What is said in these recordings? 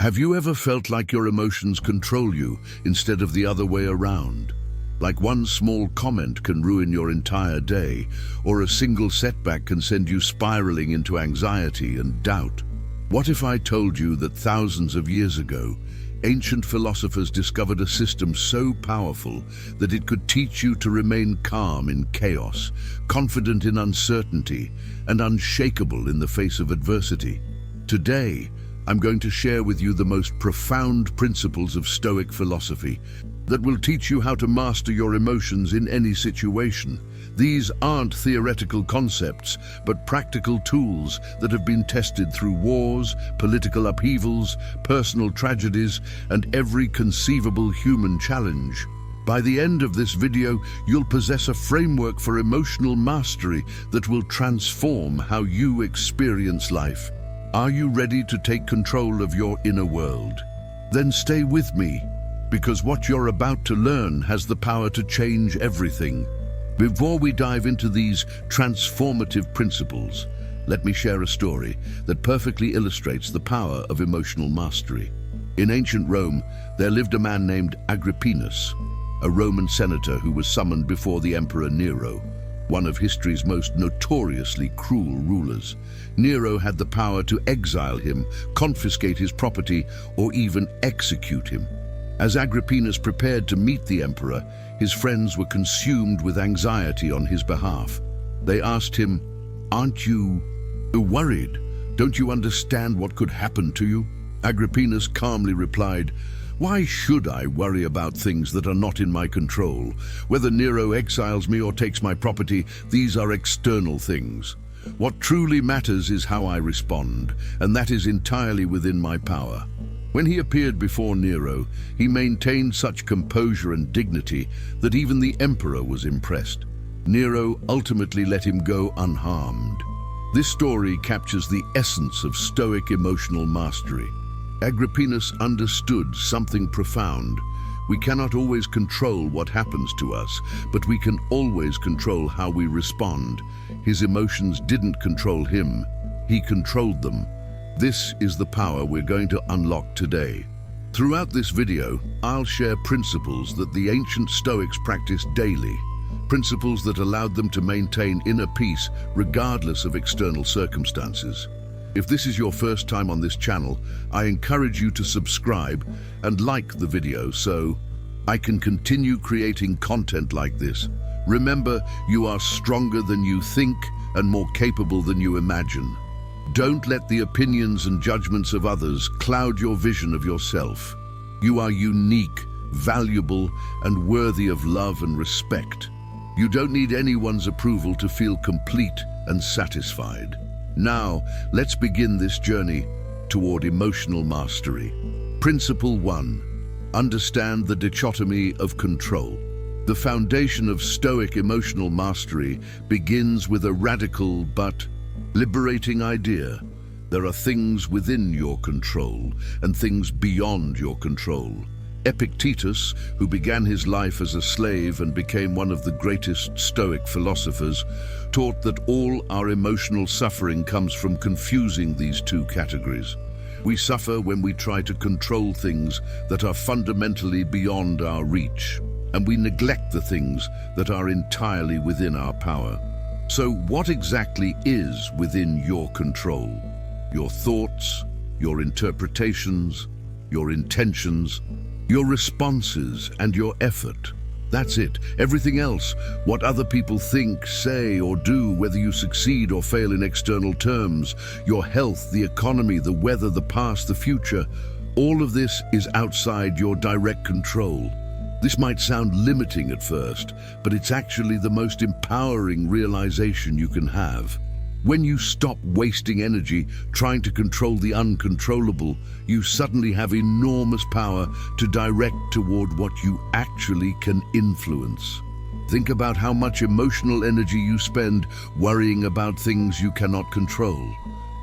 Have you ever felt like your emotions control you instead of the other way around? Like one small comment can ruin your entire day, or a single setback can send you spiraling into anxiety and doubt. What if I told you that thousands of years ago, ancient philosophers discovered a system so powerful that it could teach you to remain calm in chaos, confident in uncertainty, and unshakable in the face of adversity? Today, I'm going to share with you the most profound principles of Stoic philosophy that will teach you how to master your emotions in any situation. These aren't theoretical concepts, but practical tools that have been tested through wars, political upheavals, personal tragedies, and every conceivable human challenge. By the end of this video, you'll possess a framework for emotional mastery that will transform how you experience life. Are you ready to take control of your inner world? Then stay with me, because what you're about to learn has the power to change everything. Before we dive into these transformative principles, let me share a story that perfectly illustrates the power of emotional mastery. In ancient Rome, there lived a man named Agrippinus, a Roman senator who was summoned before the Emperor Nero, one of history's most notoriously cruel rulers. Nero had the power to exile him, confiscate his property, or even execute him. As Agrippinus prepared to meet the emperor, his friends were consumed with anxiety on his behalf. They asked him, "Aren't you worried? Don't you understand what could happen to you?" Agrippinus calmly replied, "Why should I worry about things that are not in my control? Whether Nero exiles me or takes my property, these are external things. What truly matters is how I respond, and that is entirely within my power." When he appeared before Nero, he maintained such composure and dignity that even the emperor was impressed. Nero ultimately let him go unharmed. This story captures the essence of Stoic emotional mastery. Agrippinus understood something profound. We cannot always control what happens to us, but we can always control how we respond. His emotions didn't control him, he controlled them. This is the power we're going to unlock today. Throughout this video, I'll share principles that the ancient Stoics practiced daily, principles that allowed them to maintain inner peace regardless of external circumstances. If this is your first time on this channel, I encourage you to subscribe and like the video so I can continue creating content like this. Remember, you are stronger than you think and more capable than you imagine. Don't let the opinions and judgments of others cloud your vision of yourself. You are unique, valuable, and worthy of love and respect. You don't need anyone's approval to feel complete and satisfied. Now, let's begin this journey toward emotional mastery. Principle 1. Understand the dichotomy of control. The foundation of Stoic emotional mastery begins with a radical but liberating idea. There are things within your control and things beyond your control. Epictetus, who began his life as a slave and became one of the greatest Stoic philosophers, taught that all our emotional suffering comes from confusing these two categories. We suffer when we try to control things that are fundamentally beyond our reach, and we neglect the things that are entirely within our power. So what exactly is within your control? Your thoughts, your interpretations, your intentions, your responses, and your effort. That's it. Everything else, what other people think, say, or do, whether you succeed or fail in external terms, your health, the economy, the weather, the past, the future, all of this is outside your direct control. This might sound limiting at first, but it's actually the most empowering realization you can have. When you stop wasting energy trying to control the uncontrollable, you suddenly have enormous power to direct toward what you actually can influence. Think about how much emotional energy you spend worrying about things you cannot control.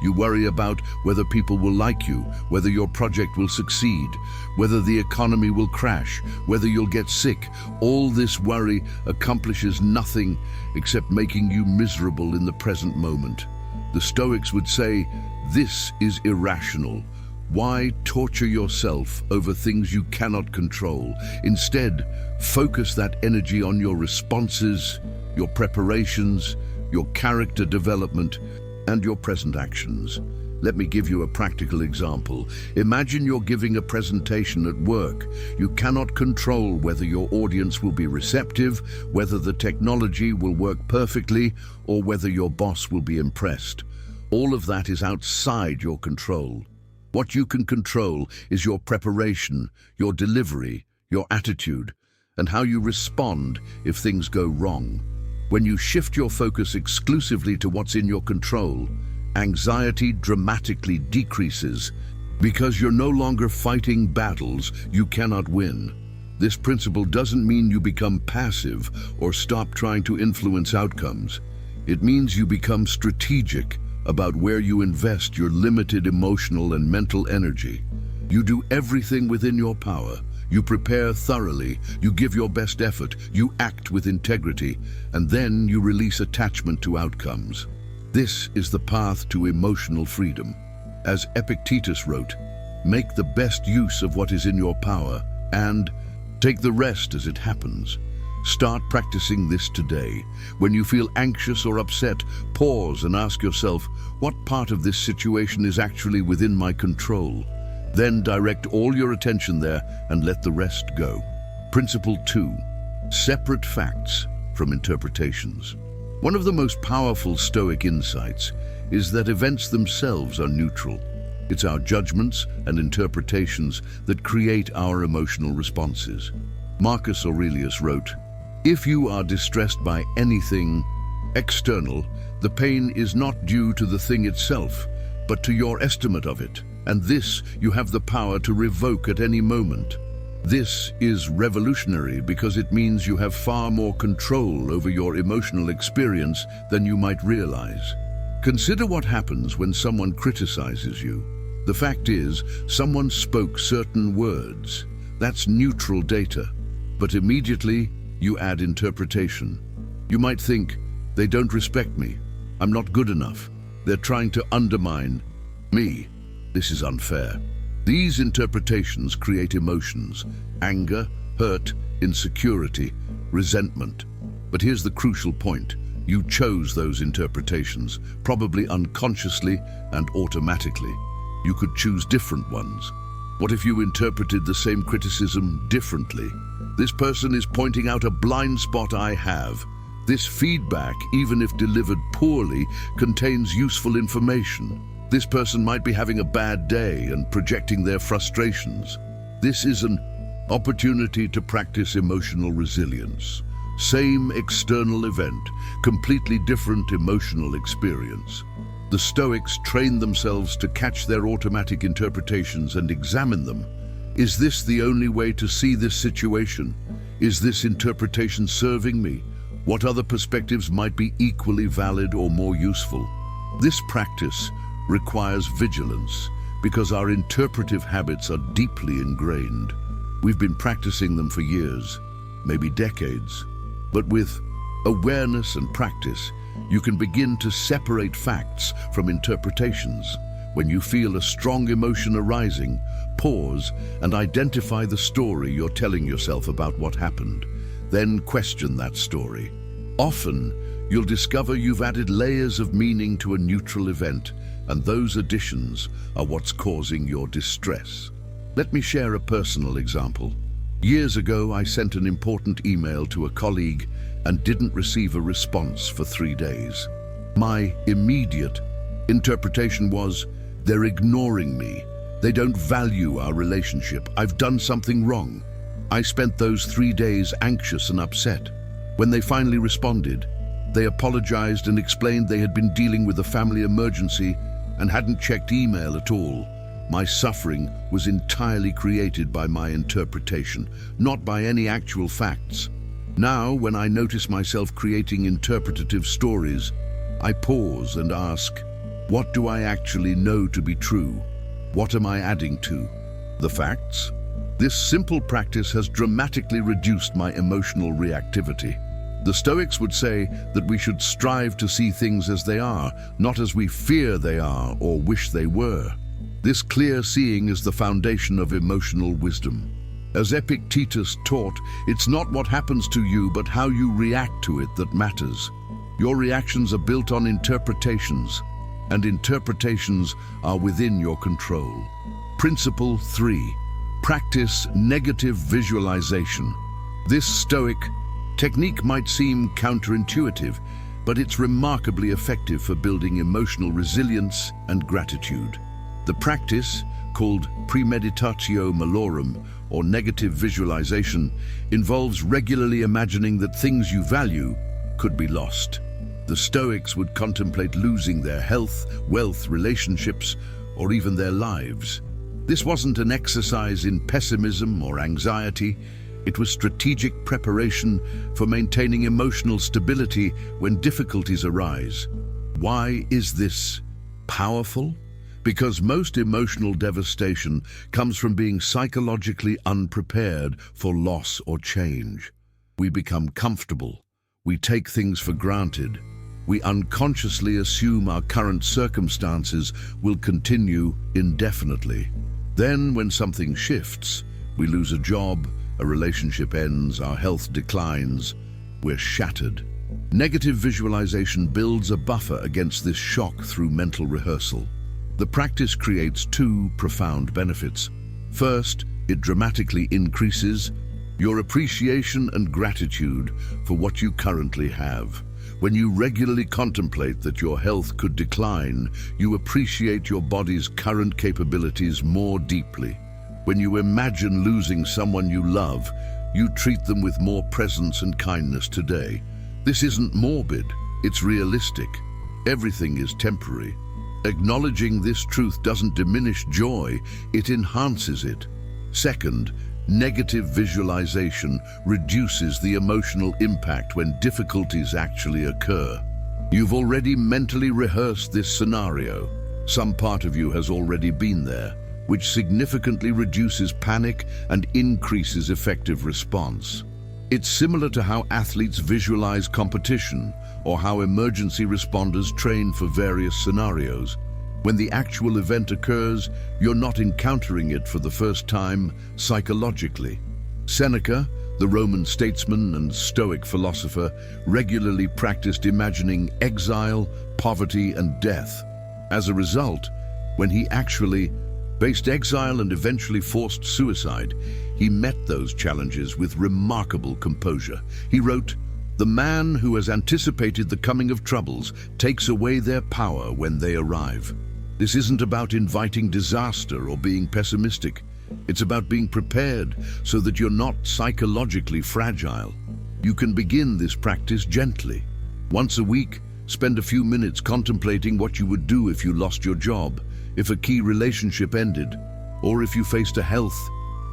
You worry about whether people will like you, whether your project will succeed, whether the economy will crash, whether you'll get sick. All this worry accomplishes nothing except making you miserable in the present moment. The Stoics would say, this is irrational. Why torture yourself over things you cannot control? Instead, focus that energy on your responses, your preparations, your character development, and your present actions. Let me give you a practical example. Imagine you're giving a presentation at work. You cannot control whether your audience will be receptive, whether the technology will work perfectly, or whether your boss will be impressed. All of that is outside your control. What you can control is your preparation, your delivery, your attitude, and how you respond if things go wrong. When you shift your focus exclusively to what's in your control, anxiety dramatically decreases because you're no longer fighting battles you cannot win. This principle doesn't mean you become passive or stop trying to influence outcomes. It means you become strategic about where you invest your limited emotional and mental energy. You do everything within your power. You prepare thoroughly, you give your best effort, you act with integrity, and then you release attachment to outcomes. This is the path to emotional freedom. As Epictetus wrote, make the best use of what is in your power and take the rest as it happens. Start practicing this today. When you feel anxious or upset, pause and ask yourself, what part of this situation is actually within my control? Then direct all your attention there and let the rest go. Principle 2. Separate facts from interpretations. One of the most powerful Stoic insights is that events themselves are neutral. It's our judgments and interpretations that create our emotional responses. Marcus Aurelius wrote, "If you are distressed by anything external, the pain is not due to the thing itself, but to your estimate of it, and this you have the power to revoke at any moment." This is revolutionary because it means you have far more control over your emotional experience than you might realize. Consider what happens when someone criticizes you. The fact is, someone spoke certain words. That's neutral data. But immediately, you add interpretation. You might think, they don't respect me. I'm not good enough. They're trying to undermine me. This is unfair. These interpretations create emotions: anger, hurt, insecurity, resentment. But here's the crucial point. You chose those interpretations, probably unconsciously and automatically. You could choose different ones. What if you interpreted the same criticism differently? This person is pointing out a blind spot I have. This feedback, even if delivered poorly, contains useful information. This person might be having a bad day and projecting their frustrations. This is an opportunity to practice emotional resilience. Same external event, completely different emotional experience. The Stoics trained themselves to catch their automatic interpretations and examine them. Is this the only way to see this situation? Is this interpretation serving me? What other perspectives might be equally valid or more useful? This practice requires vigilance because our interpretive habits are deeply ingrained. We've been practicing them for years, maybe decades. But with awareness and practice, you can begin to separate facts from interpretations. When you feel a strong emotion arising, pause and identify the story you're telling yourself about what happened. Then question that story. Often, you'll discover you've added layers of meaning to a neutral event, and those additions are what's causing your distress. Let me share a personal example. Years ago, I sent an important email to a colleague and didn't receive a response for 3 days. My immediate interpretation was, they're ignoring me. They don't value our relationship. I've done something wrong. I spent those 3 days anxious and upset. When they finally responded, they apologized and explained they had been dealing with a family emergency and hadn't checked email at all. My suffering was entirely created by my interpretation, not by any actual facts. Now, when I notice myself creating interpretative stories, I pause and ask, what do I actually know to be true? What am I adding to? The facts? This simple practice has dramatically reduced my emotional reactivity. The Stoics would say that we should strive to see things as they are, not as we fear they are or wish they were. This clear seeing is the foundation of emotional wisdom. As Epictetus taught, it's not what happens to you, but how you react to it that matters. Your reactions are built on interpretations, and interpretations are within your control. Principle 3. Practice negative visualization. This Stoic technique might seem counterintuitive, but it's remarkably effective for building emotional resilience and gratitude. The practice, called premeditatio malorum, or negative visualization, involves regularly imagining that things you value could be lost. The Stoics would contemplate losing their health, wealth, relationships, or even their lives. This wasn't an exercise in pessimism or anxiety. It was strategic preparation for maintaining emotional stability when difficulties arise. Why is this powerful? Because most emotional devastation comes from being psychologically unprepared for loss or change. We become comfortable. We take things for granted. We unconsciously assume our current circumstances will continue indefinitely. Then, when something shifts, we lose a job, a relationship ends, our health declines, we're shattered. Negative visualization builds a buffer against this shock through mental rehearsal. The practice creates two profound benefits. First, it dramatically increases your appreciation and gratitude for what you currently have. When you regularly contemplate that your health could decline, you appreciate your body's current capabilities more deeply. When you imagine losing someone you love, you treat them with more presence and kindness today. This isn't morbid, it's realistic. Everything is temporary. Acknowledging this truth doesn't diminish joy, it enhances it. Second, negative visualization reduces the emotional impact when difficulties actually occur. You've already mentally rehearsed this scenario. Some part of you has already been there, which significantly reduces panic and increases effective response. It's similar to how athletes visualize competition or how emergency responders train for various scenarios. When the actual event occurs, you're not encountering it for the first time psychologically. Seneca, the Roman statesman and Stoic philosopher, regularly practiced imagining exile, poverty, and death. As a result, when he actually faced exile and eventually forced suicide, he met those challenges with remarkable composure. He wrote, "The man who has anticipated the coming of troubles takes away their power when they arrive." This isn't about inviting disaster or being pessimistic. It's about being prepared so that you're not psychologically fragile. You can begin this practice gently. Once a week, spend a few minutes contemplating what you would do if you lost your job, if a key relationship ended, or if you faced a health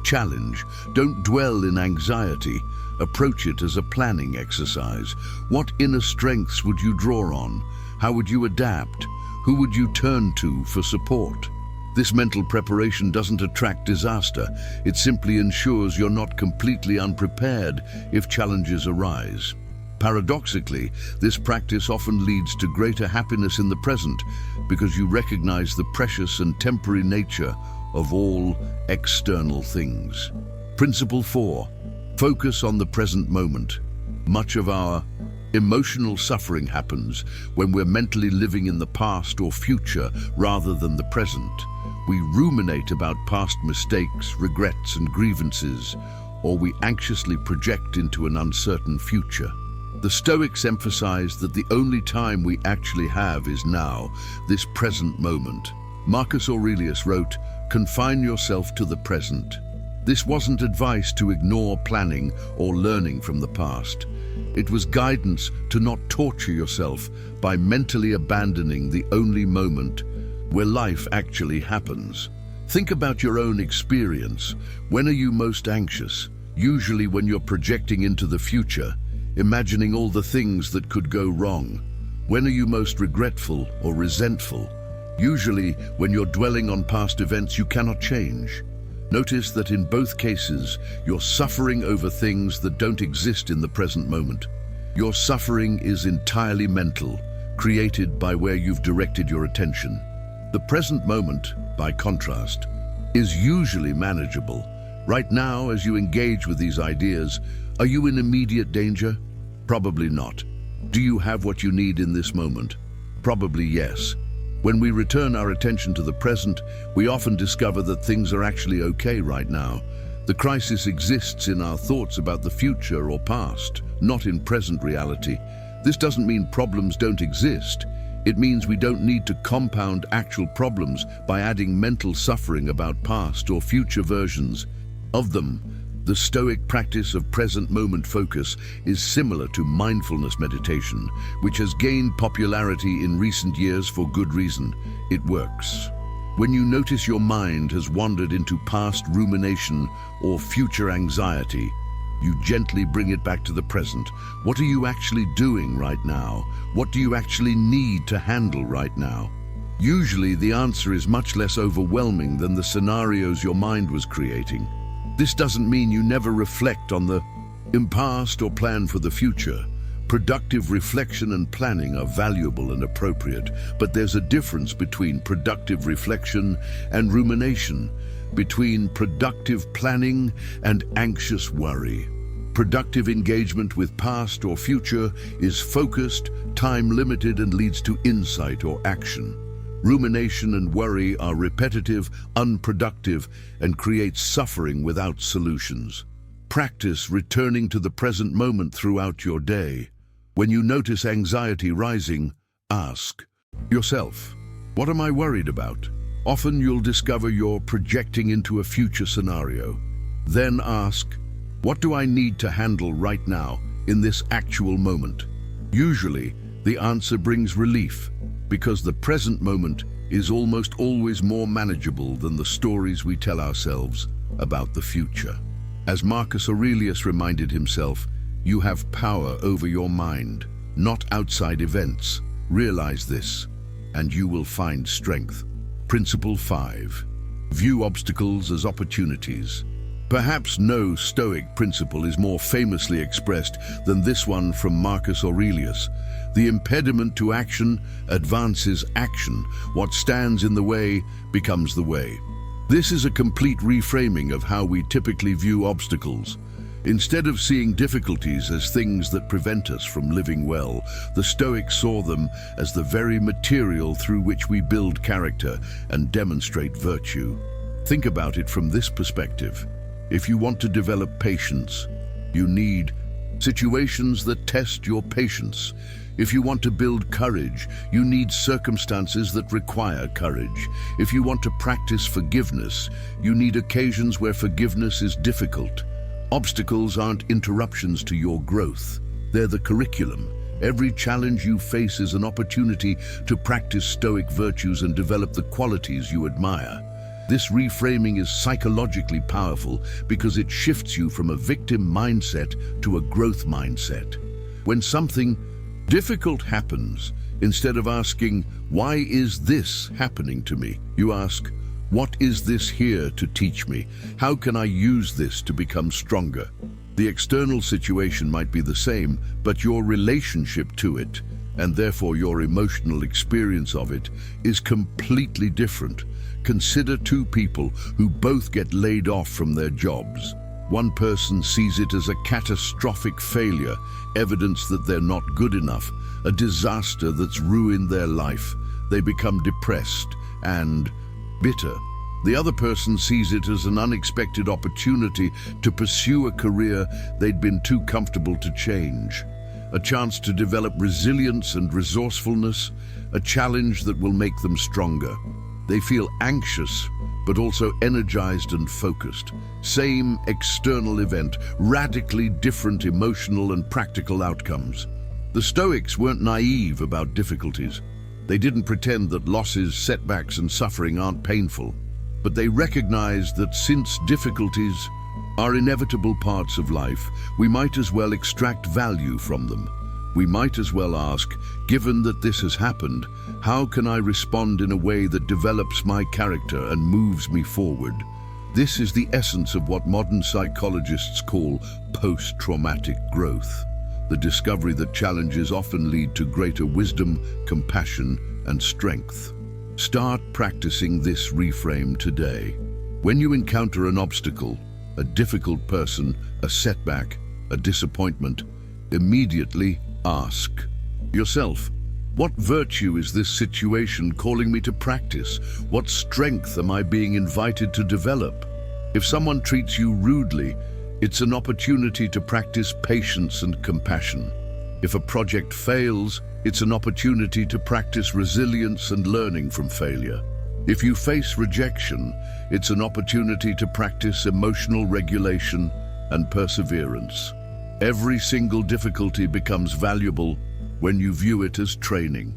challenge. Don't dwell in anxiety. Approach it as a planning exercise. What inner strengths would you draw on? How would you adapt? Who would you turn to for support? This mental preparation doesn't attract disaster. It simply ensures you're not completely unprepared if challenges arise. Paradoxically, this practice often leads to greater happiness in the present because you recognize the precious and temporary nature of all external things. Principle 4. Focus on the present moment. Much of our emotional suffering happens when we're mentally living in the past or future rather than the present. We ruminate about past mistakes, regrets, and grievances, or we anxiously project into an uncertain future. The Stoics emphasize that the only time we actually have is now, this present moment. Marcus Aurelius wrote, "Confine yourself to the present." This wasn't advice to ignore planning or learning from the past. It was guidance to not torture yourself by mentally abandoning the only moment where life actually happens. Think about your own experience. When are you most anxious? Usually when you're projecting into the future, imagining all the things that could go wrong. When are you most regretful or resentful? Usually when you're dwelling on past events you cannot change. Notice that in both cases, you're suffering over things that don't exist in the present moment. Your suffering is entirely mental, created by where you've directed your attention. The present moment by contrast, is usually manageable. Right now, as you engage with these ideas, are you in immediate danger? Probably not. Do you have what you need in this moment? Probably yes. When we return our attention to the present, we often discover that things are actually okay right now. The crisis exists in our thoughts about the future or past, not in present reality. This doesn't mean problems don't exist. It means we don't need to compound actual problems by adding mental suffering about past or future versions of them. The Stoic practice of present moment focus is similar to mindfulness meditation, which has gained popularity in recent years for good reason. It works. When you notice your mind has wandered into past rumination or future anxiety, you gently bring it back to the present. What are you actually doing right now? What do you actually need to handle right now? Usually the answer is much less overwhelming than the scenarios your mind was creating. This doesn't mean you never reflect on the past or plan for the future. Productive reflection and planning are valuable and appropriate, but there's a difference between productive reflection and rumination, between productive planning and anxious worry. Productive engagement with past or future is focused, time-limited, and leads to insight or action. Rumination and worry are repetitive, unproductive, and create suffering without solutions. Practice returning to the present moment throughout your day. When you notice anxiety rising, ask yourself, what am I worried about? Often you'll discover you're projecting into a future scenario. Then ask, what do I need to handle right now in this actual moment? Usually, the answer brings relief, because the present moment is almost always more manageable than the stories we tell ourselves about the future. As Marcus Aurelius reminded himself, you have power over your mind, not outside events. Realize this, and you will find strength. Principle 5. View obstacles as opportunities. Perhaps no Stoic principle is more famously expressed than this one from Marcus Aurelius. The impediment to action advances action. What stands in the way becomes the way. This is a complete reframing of how we typically view obstacles. Instead of seeing difficulties as things that prevent us from living well, the Stoics saw them as the very material through which we build character and demonstrate virtue. Think about it from this perspective. If you want to develop patience, you need situations that test your patience. If you want to build courage, you need circumstances that require courage. If you want to practice forgiveness, you need occasions where forgiveness is difficult. Obstacles aren't interruptions to your growth. They're the curriculum. Every challenge you face is an opportunity to practice Stoic virtues and develop the qualities you admire. This reframing is psychologically powerful because it shifts you from a victim mindset to a growth mindset. When something difficult happens, instead of asking, why is this happening to me? You ask, what is this here to teach me? How can I use this to become stronger? The external situation might be the same, but your relationship to it, and therefore your emotional experience of it, is completely different. Consider two people who both get laid off from their jobs. One person sees it as a catastrophic failure, evidence that they're not good enough, a disaster that's ruined their life. They become depressed and bitter. The other person sees it as an unexpected opportunity to pursue a career they'd been too comfortable to change. A chance to develop resilience and resourcefulness, a challenge that will make them stronger. They feel anxious, but also energized and focused. Same external event, radically different emotional and practical outcomes. The Stoics weren't naive about difficulties. They didn't pretend that losses, setbacks, and suffering aren't painful. But they recognized that since difficulties are inevitable parts of life, we might as well extract value from them. We might as well ask, given that this has happened, how can I respond in a way that develops my character and moves me forward? This is the essence of what modern psychologists call post-traumatic growth. The discovery that challenges often lead to greater wisdom, compassion, and strength. Start practicing this reframe today. When you encounter an obstacle, a difficult person, a setback, a disappointment, immediately ask yourself, what virtue is this situation calling me to practice? What strength am I being invited to develop? If someone treats you rudely, it's an opportunity to practice patience and compassion. If a project fails, it's an opportunity to practice resilience and learning from failure. If you face rejection, it's an opportunity to practice emotional regulation and perseverance. Every single difficulty becomes valuable when you view it as training.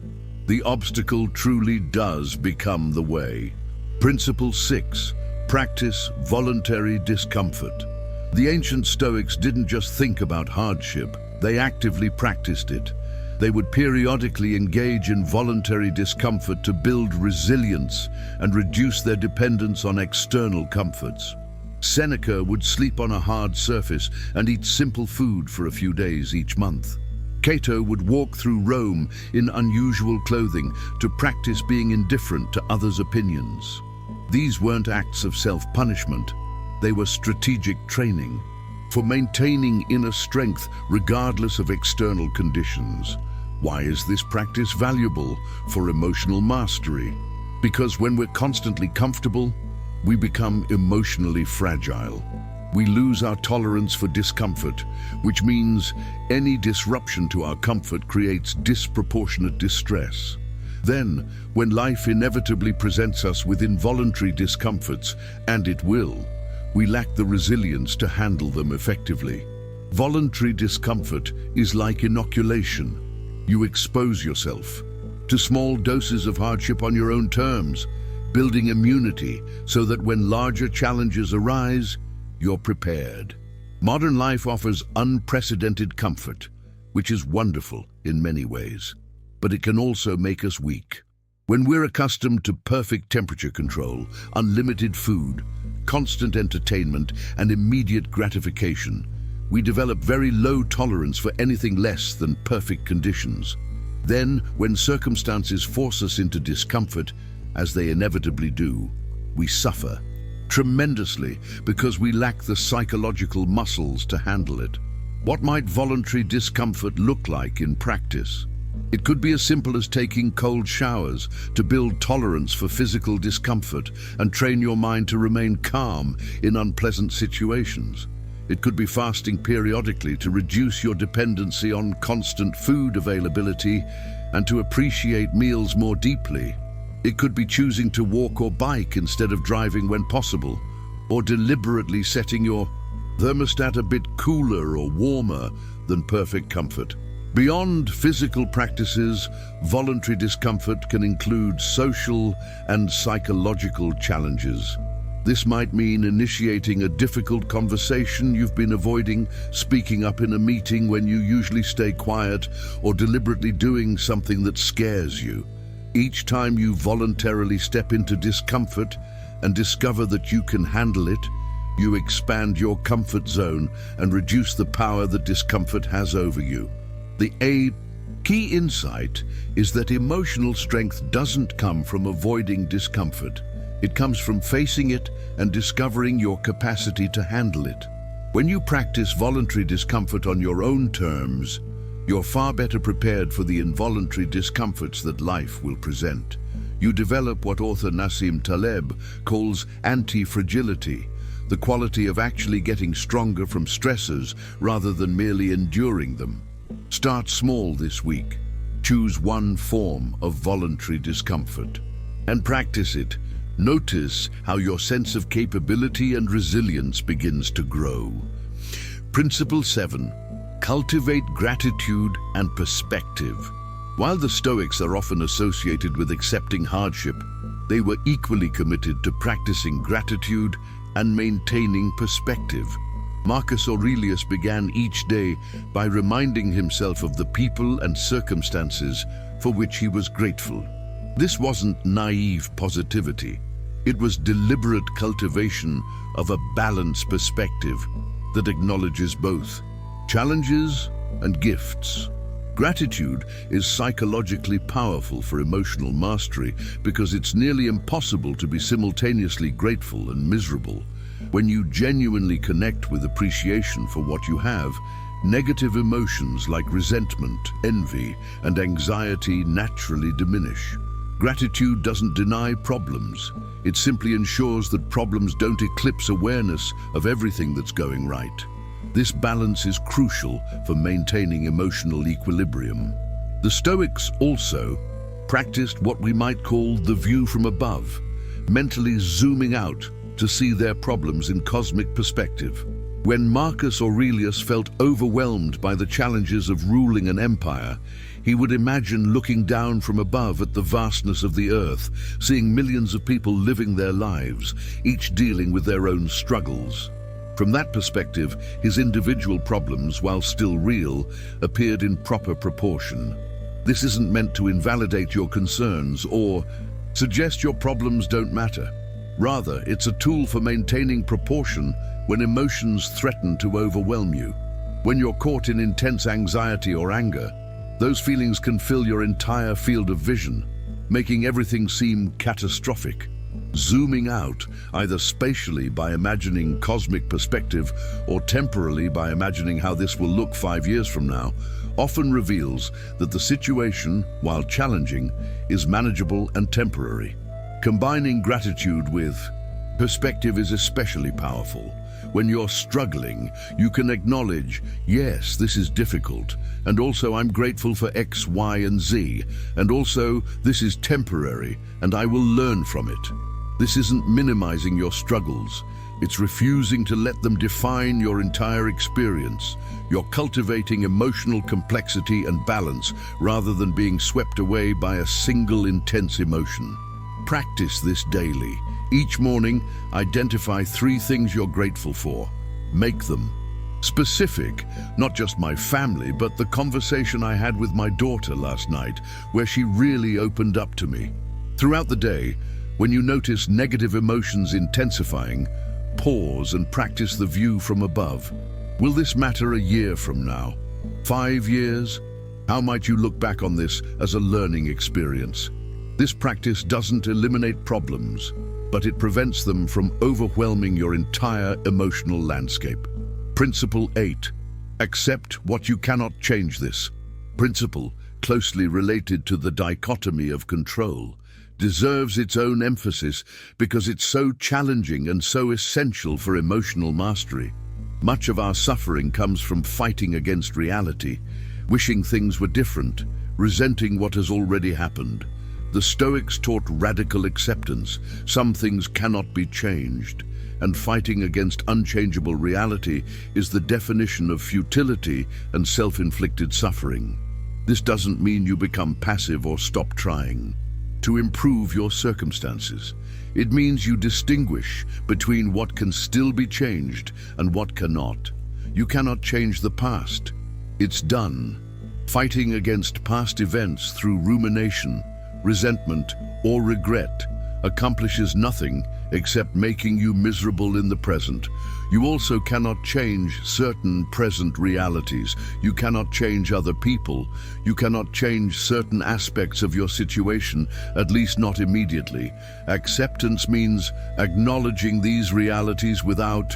The obstacle truly does become the way. Principle 6. Practice voluntary discomfort. The ancient Stoics didn't just think about hardship, they actively practiced it. They would periodically engage in voluntary discomfort to build resilience and reduce their dependence on external comforts. Seneca would sleep on a hard surface and eat simple food for a few days each month. Cato would walk through Rome in unusual clothing to practice being indifferent to others' opinions. These weren't acts of self-punishment, they were strategic training for maintaining inner strength regardless of external conditions. Why is this practice valuable? For emotional mastery. Because when we're constantly comfortable, we become emotionally fragile. We lose our tolerance for discomfort, which means any disruption to our comfort creates disproportionate distress. Then, when life inevitably presents us with involuntary discomforts, and it will, we lack the resilience to handle them effectively. Voluntary discomfort is like inoculation. You expose yourself to small doses of hardship on your own terms, building immunity so that when larger challenges arise, you're prepared. Modern life offers unprecedented comfort, which is wonderful in many ways, but it can also make us weak. When we're accustomed to perfect temperature control, unlimited food, constant entertainment, and immediate gratification, we develop very low tolerance for anything less than perfect conditions. Then, when circumstances force us into discomfort, as they inevitably do, we suffer tremendously because we lack the psychological muscles to handle it. What might voluntary discomfort look like in practice? It could be as simple as taking cold showers to build tolerance for physical discomfort and train your mind to remain calm in unpleasant situations. It could be fasting periodically to reduce your dependency on constant food availability and to appreciate meals more deeply. It could be choosing to walk or bike instead of driving when possible, or deliberately setting your thermostat a bit cooler or warmer than perfect comfort. Beyond physical practices, voluntary discomfort can include social and psychological challenges. This might mean initiating a difficult conversation you've been avoiding, speaking up in a meeting when you usually stay quiet, or deliberately doing something that scares you. Each time you voluntarily step into discomfort and discover that you can handle it, you expand your comfort zone and reduce the power that discomfort has over you. The key insight is that emotional strength doesn't come from avoiding discomfort. It comes from facing it and discovering your capacity to handle it. When you practice voluntary discomfort on your own terms, you're far better prepared for the involuntary discomforts that life will present. You develop what author Nassim Taleb calls anti-fragility, the quality of actually getting stronger from stressors rather than merely enduring them. Start small this week. Choose one form of voluntary discomfort and practice it. Notice how your sense of capability and resilience begins to grow. Principle 7. Cultivate gratitude and perspective. While the Stoics are often associated with accepting hardship, they were equally committed to practicing gratitude and maintaining perspective. Marcus Aurelius began each day by reminding himself of the people and circumstances for which he was grateful. This wasn't naive positivity. It was deliberate cultivation of a balanced perspective that acknowledges both challenges and gifts. Gratitude is psychologically powerful for emotional mastery because it's nearly impossible to be simultaneously grateful and miserable. When you genuinely connect with appreciation for what you have, negative emotions like resentment, envy, and anxiety naturally diminish. Gratitude doesn't deny problems. It simply ensures that problems don't eclipse awareness of everything that's going right. This balance is crucial for maintaining emotional equilibrium. The Stoics also practiced what we might call the view from above, mentally zooming out to see their problems in cosmic perspective. When Marcus Aurelius felt overwhelmed by the challenges of ruling an empire, he would imagine looking down from above at the vastness of the earth, seeing millions of people living their lives, each dealing with their own struggles. From that perspective, his individual problems, while still real, appeared in proper proportion. This isn't meant to invalidate your concerns or suggest your problems don't matter. Rather, it's a tool for maintaining proportion when emotions threaten to overwhelm you. When you're caught in intense anxiety or anger, those feelings can fill your entire field of vision, making everything seem catastrophic. Zooming out, either spatially by imagining cosmic perspective or temporally by imagining how this will look 5 years from now, often reveals that the situation, while challenging, is manageable and temporary. Combining gratitude with perspective is especially powerful. When you're struggling, you can acknowledge, yes, this is difficult, and also I'm grateful for X, Y, and Z, and also this is temporary, and I will learn from it. This isn't minimizing your struggles. It's refusing to let them define your entire experience. You're cultivating emotional complexity and balance rather than being swept away by a single intense emotion. Practice this daily. Each morning, identify 3 things you're grateful for. Make them specific, not just my family, but the conversation I had with my daughter last night, where she really opened up to me. Throughout the day, when you notice negative emotions intensifying, pause and practice the view from above. Will this matter a year from now? 5 years? How might you look back on this as a learning experience? This practice doesn't eliminate problems, but it prevents them from overwhelming your entire emotional landscape. Principle 8. Accept what you cannot change. This principle, closely related to the dichotomy of control, deserves its own emphasis because it's so challenging and so essential for emotional mastery. Much of our suffering comes from fighting against reality, wishing things were different, resenting what has already happened. The Stoics taught radical acceptance. Some things cannot be changed, and fighting against unchangeable reality is the definition of futility and self-inflicted suffering. This doesn't mean you become passive or stop trying to improve your circumstances. It means you distinguish between what can still be changed and what cannot. You cannot change the past. It's done. Fighting against past events through rumination, resentment, or regret accomplishes nothing except making you miserable in the present. You also cannot change certain present realities. You cannot change other people. You cannot change certain aspects of your situation, at least not immediately. Acceptance means acknowledging these realities without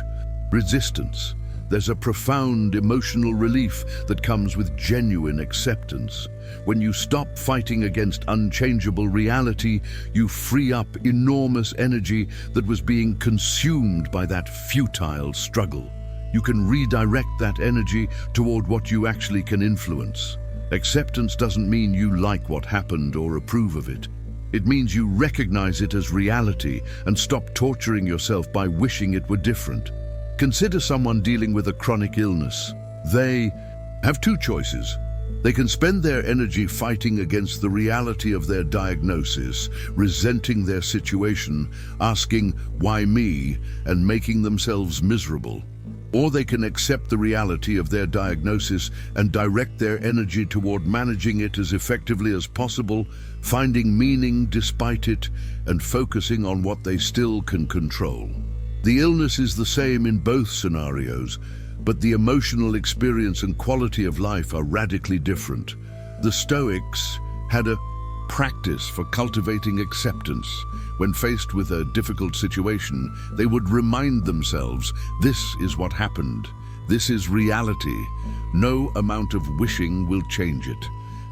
resistance. There's a profound emotional relief that comes with genuine acceptance. When you stop fighting against unchangeable reality, you free up enormous energy that was being consumed by that futile struggle. You can redirect that energy toward what you actually can influence. Acceptance doesn't mean you like what happened or approve of it. It means you recognize it as reality and stop torturing yourself by wishing it were different. Consider someone dealing with a chronic illness. They have 2 choices. They can spend their energy fighting against the reality of their diagnosis, resenting their situation, asking, "Why me?" and making themselves miserable. Or they can accept the reality of their diagnosis and direct their energy toward managing it as effectively as possible, finding meaning despite it, and focusing on what they still can control. The illness is the same in both scenarios, but the emotional experience and quality of life are radically different. The Stoics had a practice for cultivating acceptance. When faced with a difficult situation, they would remind themselves, this is what happened. This is reality. No amount of wishing will change it.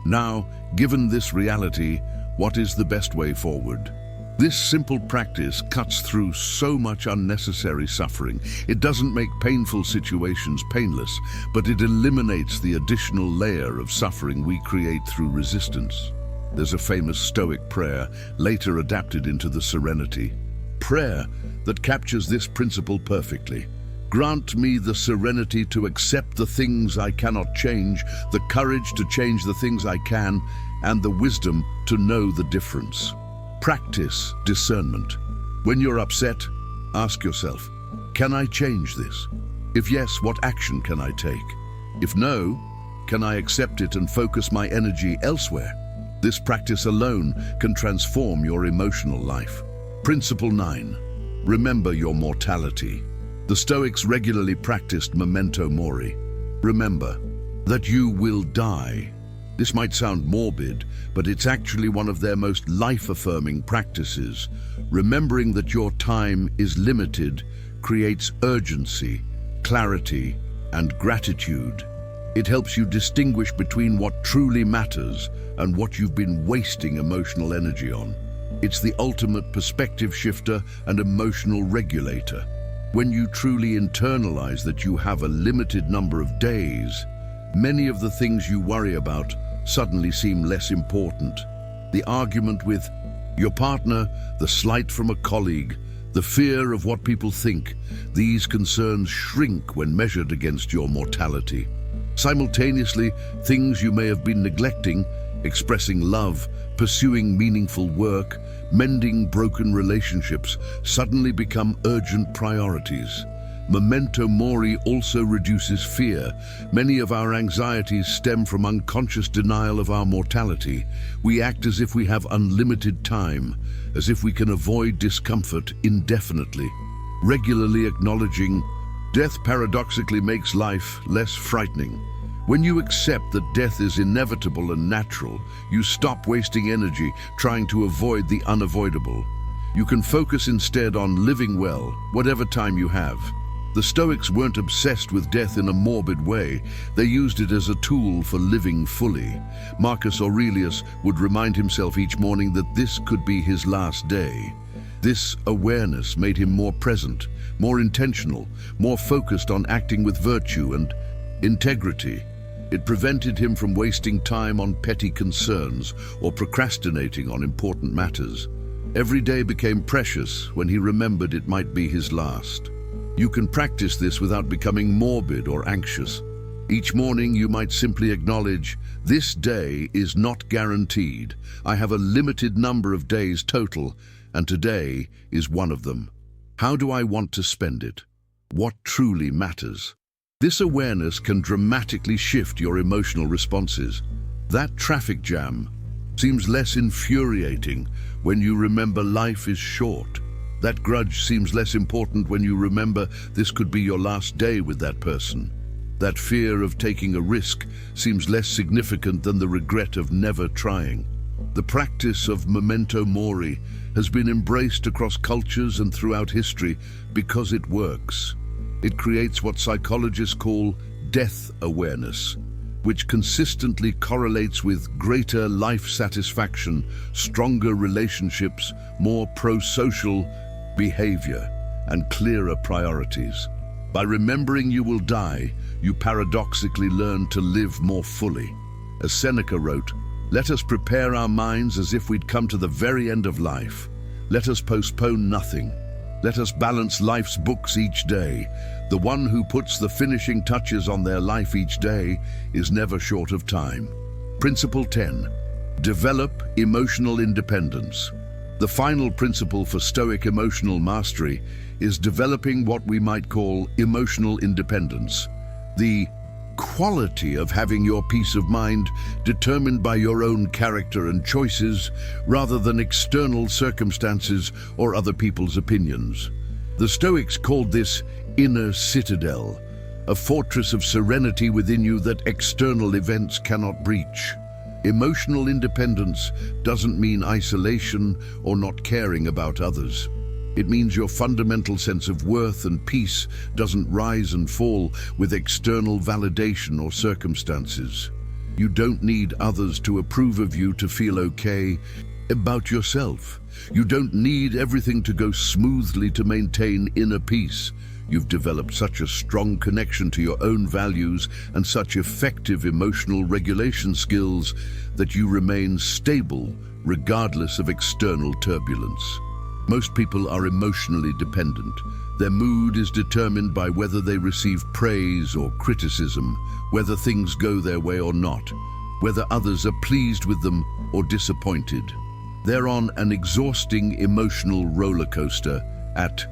Now, given this reality, what is the best way forward? This simple practice cuts through so much unnecessary suffering. It doesn't make painful situations painless, but it eliminates the additional layer of suffering we create through resistance. There's a famous Stoic prayer, later adapted into the Serenity prayer, that captures this principle perfectly. Grant me the serenity to accept the things I cannot change, the courage to change the things I can, and the wisdom to know the difference. Practice discernment. When you're upset, ask yourself, can I change this? If yes, what action can I take? If no, can I accept it and focus my energy elsewhere? This practice alone can transform your emotional life. Principle 9. Remember your mortality. The Stoics regularly practiced memento mori. Remember that you will die. This might sound morbid, but it's actually one of their most life-affirming practices. Remembering that your time is limited creates urgency, clarity, and gratitude. It helps you distinguish between what truly matters and what you've been wasting emotional energy on. It's the ultimate perspective shifter and emotional regulator. When you truly internalize that you have a limited number of days, many of the things you worry about suddenly seem less important. The argument with your partner, the slight from a colleague, the fear of what people think, these concerns shrink when measured against your mortality. Simultaneously, things you may have been neglecting, expressing love, pursuing meaningful work, mending broken relationships, suddenly become urgent priorities. Memento mori also reduces fear. Many of our anxieties stem from unconscious denial of our mortality. We act as if we have unlimited time, as if we can avoid discomfort indefinitely. Regularly acknowledging death paradoxically makes life less frightening. When you accept that death is inevitable and natural, you stop wasting energy trying to avoid the unavoidable. You can focus instead on living well, whatever time you have. The Stoics weren't obsessed with death in a morbid way. They used it as a tool for living fully. Marcus Aurelius would remind himself each morning that this could be his last day. This awareness made him more present, more intentional, more focused on acting with virtue and integrity. It prevented him from wasting time on petty concerns or procrastinating on important matters. Every day became precious when he remembered it might be his last. You can practice this without becoming morbid or anxious. Each morning you might simply acknowledge, this day is not guaranteed. I have a limited number of days total, and today is one of them. How do I want to spend it? What truly matters? This awareness can dramatically shift your emotional responses. That traffic jam seems less infuriating when you remember life is short. That grudge seems less important when you remember this could be your last day with that person. That fear of taking a risk seems less significant than the regret of never trying. The practice of memento mori has been embraced across cultures and throughout history because it works. It creates what psychologists call death awareness, which consistently correlates with greater life satisfaction, stronger relationships, more pro-social behavior, and clearer priorities. By remembering you will die, you paradoxically learn to live more fully. As Seneca wrote, let us prepare our minds as if we'd come to the very end of life. Let us postpone nothing. Let us balance life's books each day. The one who puts the finishing touches on their life each day is never short of time. Principle 10. Develop emotional independence. The final principle for Stoic emotional mastery is developing what we might call emotional independence. The quality of having your peace of mind determined by your own character and choices rather than external circumstances or other people's opinions. The Stoics called this inner citadel, a fortress of serenity within you that external events cannot breach. Emotional independence doesn't mean isolation or not caring about others. It means your fundamental sense of worth and peace doesn't rise and fall with external validation or circumstances. You don't need others to approve of you to feel okay about yourself. You don't need everything to go smoothly to maintain inner peace. You've developed such a strong connection to your own values and such effective emotional regulation skills that you remain stable regardless of external turbulence. Most people are emotionally dependent. Their mood is determined by whether they receive praise or criticism, whether things go their way or not, whether others are pleased with them or disappointed. They're on an exhausting emotional roller coaster at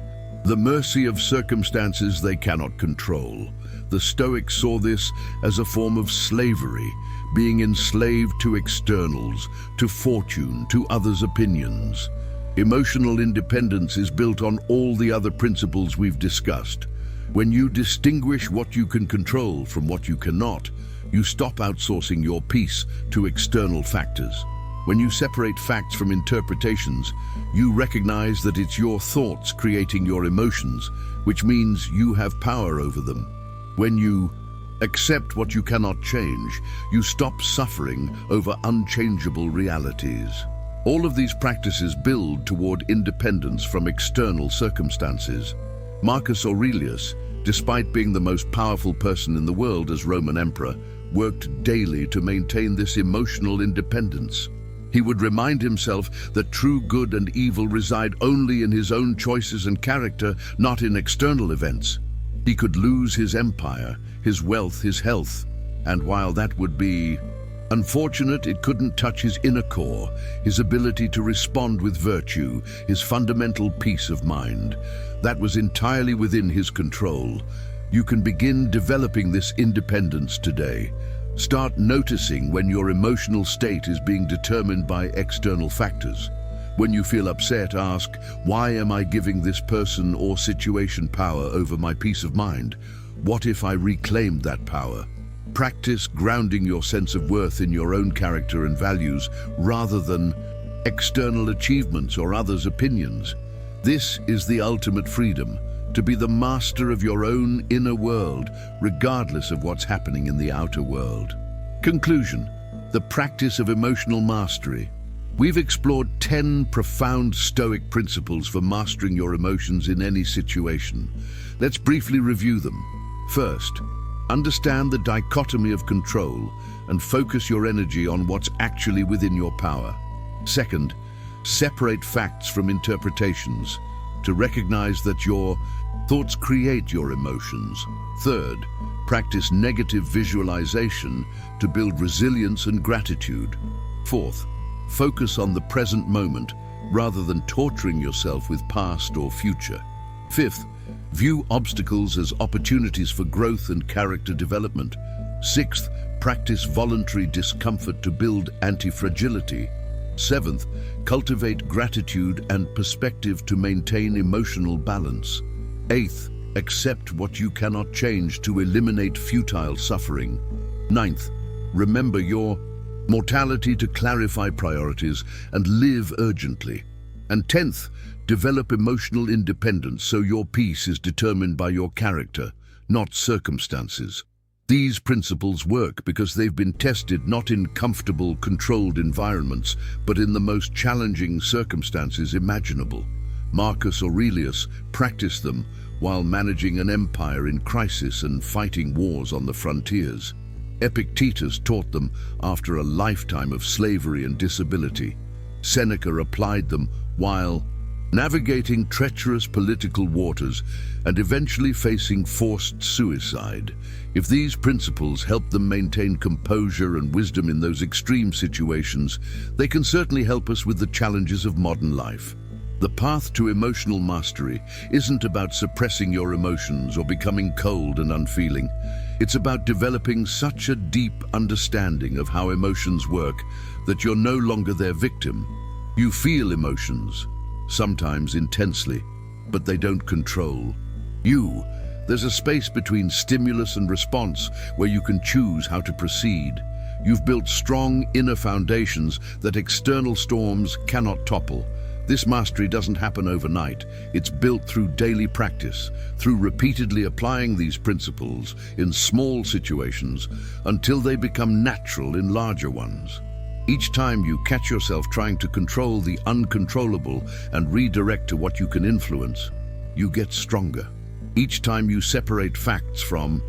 the mercy of circumstances they cannot control. The Stoics saw this as a form of slavery, being enslaved to externals, to fortune, to others' opinions. Emotional independence is built on all the other principles we've discussed. When you distinguish what you can control from what you cannot, you stop outsourcing your peace to external factors. When you separate facts from interpretations, you recognize that it's your thoughts creating your emotions, which means you have power over them. When you accept what you cannot change, you stop suffering over unchangeable realities. All of these practices build toward independence from external circumstances. Marcus Aurelius, despite being the most powerful person in the world as Roman emperor, worked daily to maintain this emotional independence. He would remind himself that true good and evil reside only in his own choices and character, not in external events. He could lose his empire, his wealth, his health, and while that would be unfortunate, it couldn't touch his inner core, his ability to respond with virtue, his fundamental peace of mind. That was entirely within his control. You can begin developing this independence today. Start noticing when your emotional state is being determined by external factors. When you feel upset, ask, why am I giving this person or situation power over my peace of mind? What if I reclaimed that power? Practice grounding your sense of worth in your own character and values rather than external achievements or others' opinions. This is the ultimate freedom, to be the master of your own inner world, regardless of what's happening in the outer world. Conclusion: the practice of emotional mastery. We've explored 10 profound Stoic principles for mastering your emotions in any situation. Let's briefly review them. First, understand the dichotomy of control and focus your energy on what's actually within your power. Second, separate facts from interpretations to recognize that your thoughts create your emotions. Third, practice negative visualization to build resilience and gratitude. Fourth, focus on the present moment rather than torturing yourself with past or future. Fifth, view obstacles as opportunities for growth and character development. Sixth, practice voluntary discomfort to build anti-fragility. Seventh, cultivate gratitude and perspective to maintain emotional balance. Eighth, accept what you cannot change to eliminate futile suffering. Ninth, remember your mortality to clarify priorities and live urgently. And 10th, develop emotional independence so your peace is determined by your character, not circumstances. These principles work because they've been tested not in comfortable, controlled environments, but in the most challenging circumstances imaginable. Marcus Aurelius practiced them while managing an empire in crisis and fighting wars on the frontiers. Epictetus taught them after a lifetime of slavery and disability. Seneca applied them while navigating treacherous political waters and eventually facing forced suicide. If these principles help them maintain composure and wisdom in those extreme situations, they can certainly help us with the challenges of modern life. The path to emotional mastery isn't about suppressing your emotions or becoming cold and unfeeling. It's about developing such a deep understanding of how emotions work that you're no longer their victim. You feel emotions, sometimes intensely, but they don't control you. There's a space between stimulus and response where you can choose how to proceed. You've built strong inner foundations that external storms cannot topple. This mastery doesn't happen overnight. It's built through daily practice, through repeatedly applying these principles in small situations until they become natural in larger ones. Each time you catch yourself trying to control the uncontrollable and redirect to what you can influence, you get stronger. Each time you separate facts from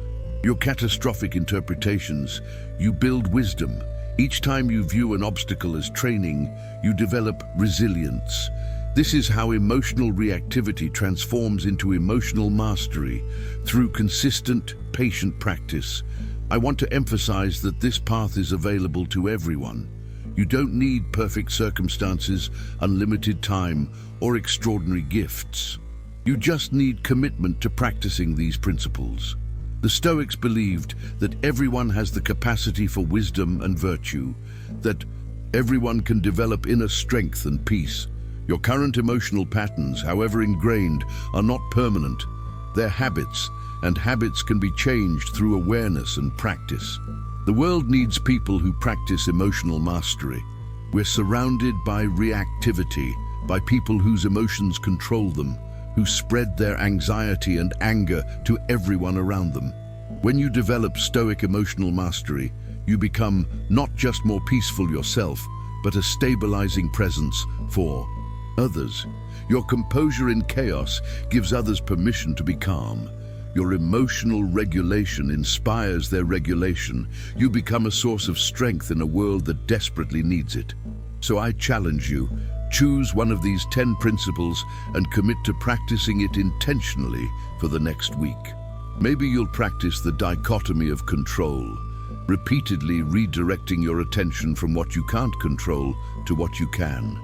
your catastrophic interpretations, you build wisdom. Each time you view an obstacle as training, you develop resilience. This is how emotional reactivity transforms into emotional mastery through consistent, patient practice. I want to emphasize that this path is available to everyone. You don't need perfect circumstances, unlimited time, or extraordinary gifts. You just need commitment to practicing these principles. The Stoics believed that everyone has the capacity for wisdom and virtue, that everyone can develop inner strength and peace. Your current emotional patterns, however ingrained, are not permanent. They're habits, and habits can be changed through awareness and practice. The world needs people who practice emotional mastery. We're surrounded by reactivity, by people whose emotions control them, who spread their anxiety and anger to everyone around them. When you develop Stoic emotional mastery, you become not just more peaceful yourself, but a stabilizing presence for others. Your composure in chaos gives others permission to be calm. Your emotional regulation inspires their regulation. You become a source of strength in a world that desperately needs it. So I challenge you, choose one of these 10 principles and commit to practicing it intentionally for the next week. Maybe you'll practice the dichotomy of control, repeatedly redirecting your attention from what you can't control to what you can.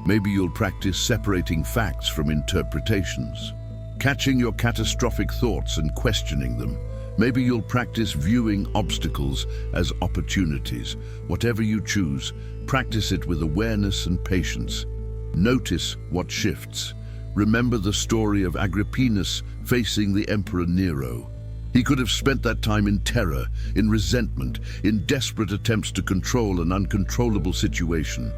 Maybe you'll practice separating facts from interpretations, catching your catastrophic thoughts and questioning them. Maybe you'll practice viewing obstacles as opportunities. Whatever you choose, practice it with awareness and patience. Notice what shifts. Remember the story of Agrippinus facing the Emperor Nero. He could have spent that time in terror, in resentment, in desperate attempts to control an uncontrollable situation.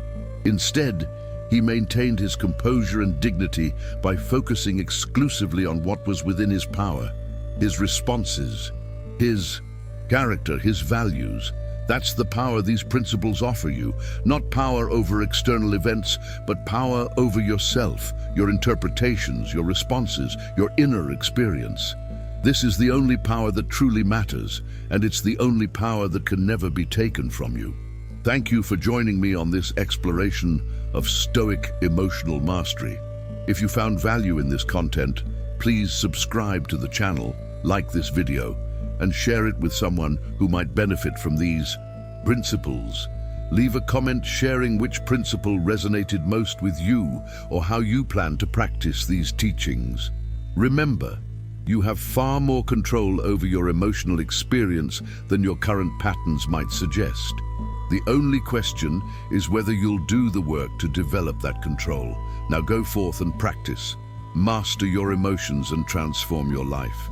Instead, he maintained his composure and dignity by focusing exclusively on what was within his power, his responses, his character, his values. That's the power these principles offer you. Not power over external events, but power over yourself, your interpretations, your responses, your inner experience. This is the only power that truly matters, and it's the only power that can never be taken from you. Thank you for joining me on this exploration of Stoic emotional mastery. If you found value in this content, please subscribe to the channel, like this video, and share it with someone who might benefit from these principles. Leave a comment sharing which principle resonated most with you or how you plan to practice these teachings. Remember, you have far more control over your emotional experience than your current patterns might suggest. The only question is whether you'll do the work to develop that control. Now go forth and practice. Master your emotions and transform your life.